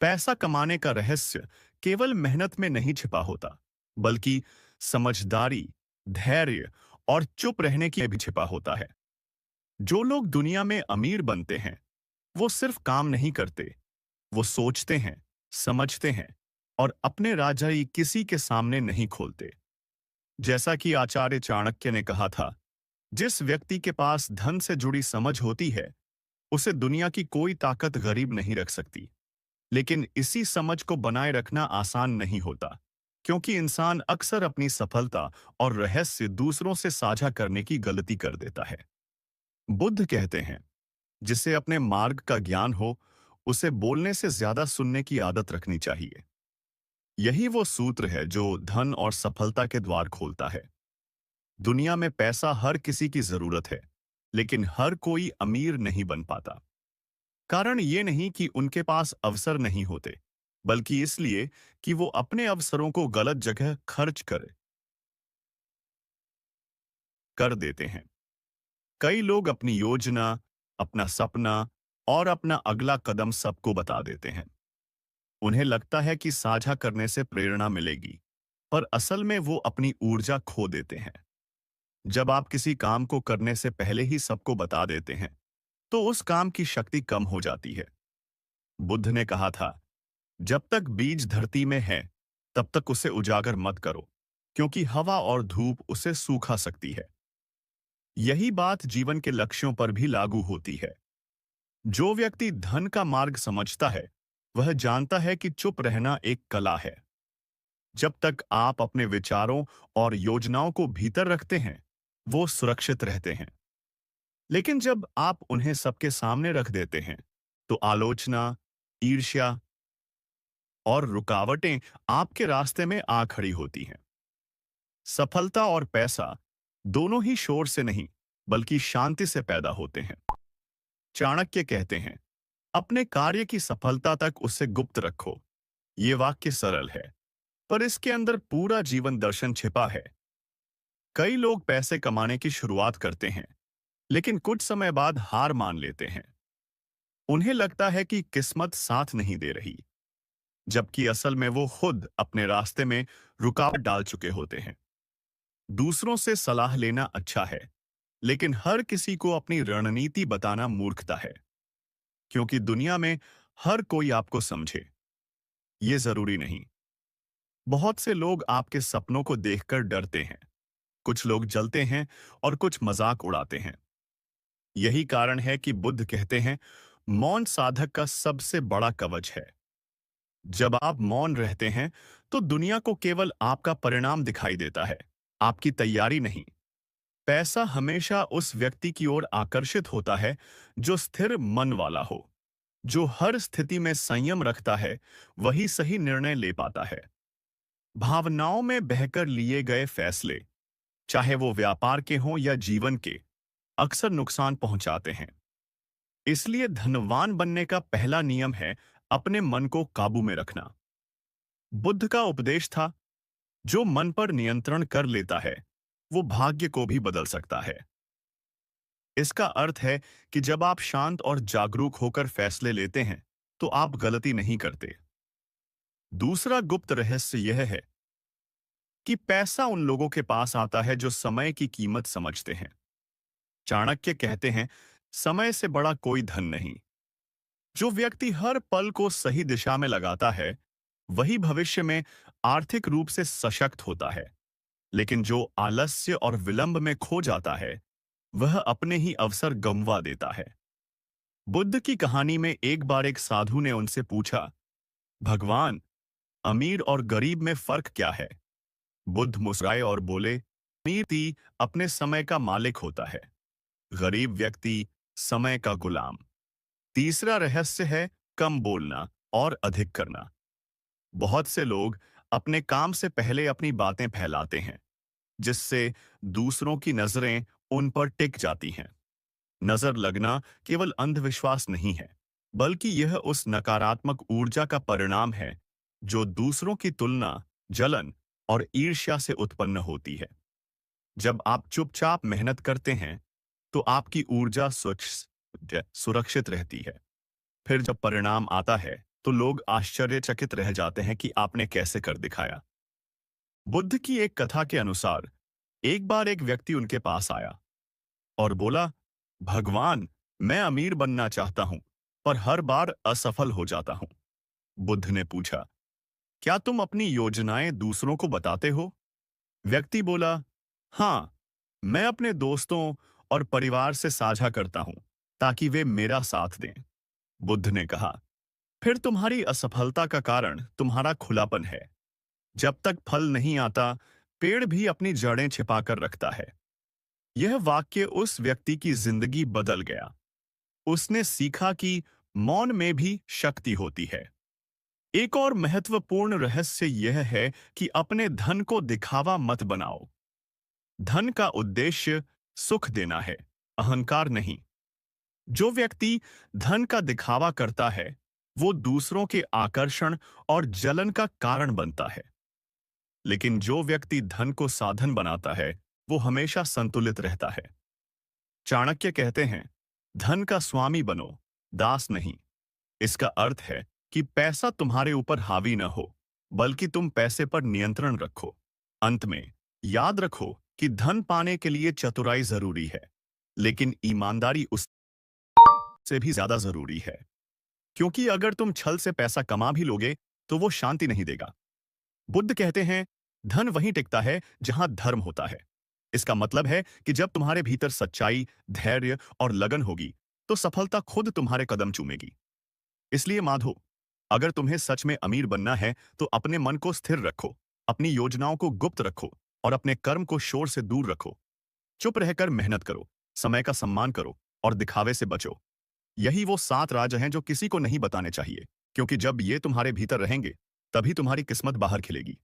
पैसा कमाने का रहस्य केवल मेहनत में नहीं छिपा होता, बल्कि समझदारी, धैर्य और चुप रहने की भी छिपा होता है। जो लोग दुनिया में अमीर बनते हैं, वो सिर्फ काम नहीं करते, वो सोचते हैं, समझते हैं और अपने राजाई किसी के सामने नहीं खोलते। जैसा कि आचार्य चाणक्य ने कहा था, जिस व्यक्ति के पास धन से जुड़ी समझ होती है, उसे दुनिया की कोई ताकत गरीब नहीं रख सकती। लेकिन इसी समझ को बनाए रखना आसान नहीं होता, क्योंकि इंसान अक्सर अपनी सफलता और रहस्य दूसरों से साझा करने की गलती कर देता है। बुद्ध कहते हैं, जिसे अपने मार्ग का ज्ञान हो, उसे बोलने से ज्यादा सुनने की आदत रखनी चाहिए। यही वो सूत्र है जो धन और सफलता के द्वार खोलता है। दुनिया में पैसा हर किसी की जरूरत है, लेकिन हर कोई अमीर नहीं बन पाता। कारण ये नहीं कि उनके पास अवसर नहीं होते, बल्कि इसलिए कि वो अपने अवसरों को गलत जगह खर्च कर देते हैं। कई लोग अपनी योजना, अपना सपना और अपना अगला कदम सबको बता देते हैं। उन्हें लगता है कि साझा करने से प्रेरणा मिलेगी, पर असल में वो अपनी ऊर्जा खो देते हैं। जब आप किसी काम को करने से पहले ही सबको बता देते हैं, तो उस काम की शक्ति कम हो जाती है। बुद्ध ने कहा था, जब तक बीज धरती में है, तब तक उसे उजागर मत करो, क्योंकि हवा और धूप उसे सूखा सकती है। यही बात जीवन के लक्ष्यों पर भी लागू होती है। जो व्यक्ति धन का मार्ग समझता है, वह जानता है कि चुप रहना एक कला है। जब तक आप अपने विचारों और योजनाओं को भीतर रखते हैं, वो सुरक्षित रहते हैं। लेकिन जब आप उन्हें सबके सामने रख देते हैं, तो आलोचना, ईर्ष्या और रुकावटें आपके रास्ते में आ खड़ी होती हैं। सफलता और पैसा दोनों ही शोर से नहीं, बल्कि शांति से पैदा होते हैं। चाणक्य कहते हैं, अपने कार्य की सफलता तक उसे गुप्त रखो। ये वाक्य सरल है, पर इसके अंदर पूरा जीवन दर्शन छिपा है। कई लोग पैसे कमाने की शुरुआत करते हैं, लेकिन कुछ समय बाद हार मान लेते हैं। उन्हें लगता है कि किस्मत साथ नहीं दे रही, जबकि असल में वो खुद अपने रास्ते में रुकावट डाल चुके होते हैं। दूसरों से सलाह लेना अच्छा है, लेकिन हर किसी को अपनी रणनीति बताना मूर्खता है, क्योंकि दुनिया में हर कोई आपको समझे, ये जरूरी नहीं। बहुत से लोग आपके सपनों को देखकर डरते हैं, कुछ लोग जलते हैं और कुछ मजाक उड़ाते हैं। यही कारण है कि बुद्ध कहते हैं, मौन साधक का सबसे बड़ा कवच है। जब आप मौन रहते हैं, तो दुनिया को केवल आपका परिणाम दिखाई देता है, आपकी तैयारी नहीं। पैसा हमेशा उस व्यक्ति की ओर आकर्षित होता है जो स्थिर मन वाला हो। जो हर स्थिति में संयम रखता है, वही सही निर्णय ले पाता है। भावनाओं में बहकर लिए गए फैसले, चाहे वो व्यापार के हों या जीवन के, अक्सर नुकसान पहुंचाते हैं। इसलिए धनवान बनने का पहला नियम है अपने मन को काबू में रखना। बुद्ध का उपदेश था, जो मन पर नियंत्रण कर लेता है, वो भाग्य को भी बदल सकता है। इसका अर्थ है कि जब आप शांत और जागरूक होकर फैसले लेते हैं, तो आप गलती नहीं करते। दूसरा गुप्त रहस्य यह है कि पैसा उन लोगों के पास आता है जो समय की कीमत समझते हैं। चाणक्य कहते हैं, समय से बड़ा कोई धन नहीं। जो व्यक्ति हर पल को सही दिशा में लगाता है, वही भविष्य में आर्थिक रूप से सशक्त होता है। लेकिन जो आलस्य और विलंब में खो जाता है, वह अपने ही अवसर गंवा देता है। बुद्ध की कहानी में एक बार एक साधु ने उनसे पूछा, भगवान, अमीर और गरीब में फर्क क्या है? बुद्ध मुस्कुराए और बोले, अमीर व्यक्ति अपने समय का मालिक होता है, गरीब व्यक्ति समय का गुलाम। तीसरा रहस्य है कम बोलना और अधिक करना। बहुत से लोग अपने काम से पहले अपनी बातें फैलाते हैं, जिससे दूसरों की नजरें उन पर टिक जाती हैं। नजर लगना केवल अंधविश्वास नहीं है, बल्कि यह उस नकारात्मक ऊर्जा का परिणाम है जो दूसरों की तुलना, जलन और ईर्ष्या से उत्पन्न होती है। जब आप चुपचाप मेहनत करते हैं, तो आपकी ऊर्जा स्वच्छ सुरक्षित रहती है। फिर जब परिणाम आता है, तो लोग आश्चर्यचकित रह जाते हैं कि आपने कैसे कर दिखाया। बुद्ध की एक कथा के अनुसार एक बार एक व्यक्ति उनके पास आया और बोला, भगवान, मैं अमीर बनना चाहता हूं, पर हर बार असफल हो जाता हूं। बुद्ध ने पूछा, क्या तुम अपनी योजनाएं दूसरों को बताते हो? व्यक्ति बोला, हाँ, मैं अपने दोस्तों और परिवार से साझा करता हूं, ताकि वे मेरा साथ दें। बुद्ध ने कहा, फिर तुम्हारी असफलता का कारण तुम्हारा खुलापन है। जब तक फल नहीं आता, पेड़ भी अपनी जड़ें छिपाकर रखता है। यह वाक्य उस व्यक्ति की जिंदगी बदल गया। उसने सीखा कि मौन में भी शक्ति होती है। एक और महत्वपूर्ण रहस्य यह है कि अपने धन को दिखावा मत बनाओ। धन का उद्देश्य सुख देना है, अहंकार नहीं। जो व्यक्ति धन का दिखावा करता है, वो दूसरों के आकर्षण और जलन का कारण बनता है। लेकिन जो व्यक्ति धन को साधन बनाता है, वो हमेशा संतुलित रहता है। चाणक्य कहते हैं, धन का स्वामी बनो, दास नहीं। इसका अर्थ है कि पैसा तुम्हारे ऊपर हावी न हो, बल्कि तुम पैसे पर नियंत्रण रखो। अंत में याद रखो कि धन पाने के लिए चतुराई जरूरी है, लेकिन ईमानदारी उससे भी ज्यादा जरूरी है। क्योंकि अगर तुम छल से पैसा कमा भी लोगे, तो वो शांति नहीं देगा। बुद्ध कहते हैं, धन वहीं टिकता है जहां धर्म होता है। इसका मतलब है कि जब तुम्हारे भीतर सच्चाई, धैर्य और लगन होगी, तो सफलता खुद तुम्हारे कदम चूमेगी। इसलिए माधो, अगर तुम्हें सच में अमीर बनना है, तो अपने मन को स्थिर रखो, अपनी योजनाओं को गुप्त रखो और अपने कर्म को शोर से दूर रखो। चुप रहकर मेहनत करो, समय का सम्मान करो और दिखावे से बचो। यही वो 7 राज हैं जो किसी को नहीं बताने चाहिए, क्योंकि जब ये तुम्हारे भीतर रहेंगे, तभी तुम्हारी किस्मत बाहर खिलेगी।